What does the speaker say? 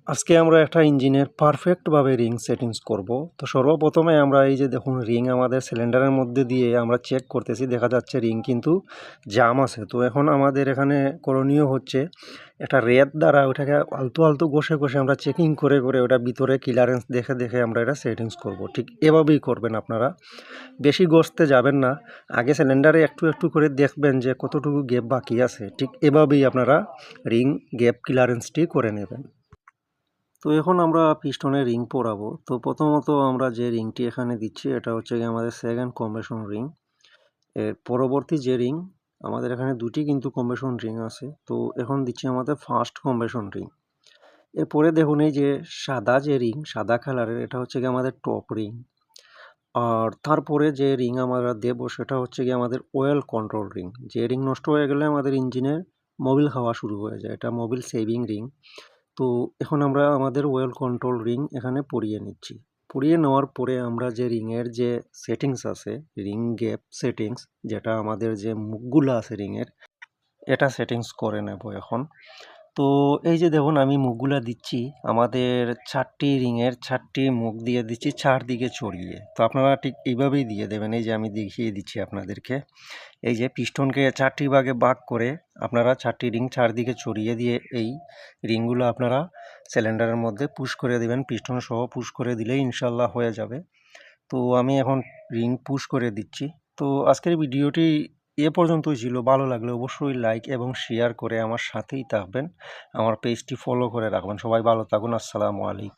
আজকে আমরা একটা ইঞ্জিনের পারফেক্টভাবে রিং সেটিংস করব। তো সর্বপ্রথমে আমরা এই যে দেখুন রিং আমাদের সিলিন্ডারের মধ্যে দিয়ে আমরা চেক করতেছি, দেখা যাচ্ছে রিং কিন্তু জাম আছে। তো এখন আমাদের এখানে করণীয় হচ্ছে একটা রেত দ্বারা ওটাকে আলতু আলতু ঘষে ঘষে আমরা চেকিং করে করে ওটা ভিতরে ক্লিয়ারেন্স দেখে দেখে আমরা এটা সেটিংস করব। ঠিক এভাবেই করবেন আপনারা, বেশি ঘষতে যাবেন না। আগে সিলিন্ডারে একটু একটু করে দেখবেন যে কতটুকু গ্যাপ বাকি আছে, ঠিক এভাবেই আপনারা রিং গ্যাপ ক্লিয়ারেন্সটি করে নেবেন। তো এখন আমরা পিস্টনে রিং পরাবো। তো প্রথমত আমরা যে রিংটি এখানে দিচ্ছি এটা হচ্ছে গিয়ে আমাদের সেকেন্ড কম্বেশন রিং। এর পরবর্তী যে রিং, আমাদের এখানে দুটি কিন্তু কম্বেশন রিং আছে। তো এখন দিচ্ছি আমাদের ফার্স্ট কম্বেশন রিং। এরপরে দেখুন এই যে সাদা যে রিং, সাদা কালারের, এটা হচ্ছে গিয়ে আমাদের টপ রিং। আর তারপরে যে রিং আমরা দেবো সেটা হচ্ছে গিয়ে আমাদের অয়েল কন্ট্রোল রিং। যে রিং নষ্ট হয়ে গেলে আমাদের ইঞ্জিনের মোবিল খাওয়া শুরু হয়ে যায়, এটা মোবিল সেভিং রিং। তো এখন আমরা আমাদের ওয়েল কন্ট্রোল রিং এখানে পরিয়ে নিচ্ছি। পরিয়ে নেওয়ার পরে আমরা যে রিংয়ের যে সেটিংস আছে, রিং গ্যাপ সেটিংস, যেটা আমাদের যে মুখগুলো আছে রিংয়ের, এটা সেটিংস করে নেব এখন। তো এই যে দেখুন আমি মুখগুলা দিচ্ছি, আমাদের 4টি রিংয়ের 4টি মুখ দিয়ে দিচ্ছি চারদিকে ছড়িয়ে। তো আপনারা ঠিক এইভাবেই দিয়ে দেবেন। এই যে আমি দেখিয়ে দিচ্ছি আপনাদেরকে, এই যে পিস্টনকে 4টি ভাগে ভাগ করে আপনারা 4টি রিং চারদিকে ছড়িয়ে দিয়ে এই রিংগুলো আপনারা সিলিন্ডারের মধ্যে পুশ করে দেবেন। পিস্টন সহ পুশ করে দিলেই ইনশাল্লাহ হয়ে যাবে। তো আমি এখন রিং পুশ করে দিচ্ছি। তো আজকের ভিডিওটি এ পর্যন্তই ছিল। ভালো লাগলে অবশ্যই লাইক এবং শেয়ার করে আমার সাথেই থাকবেন, আমার পেজটি ফলো করে রাখবেন। সবাই ভালো থাকুন। আসসালামু আলাইকুম।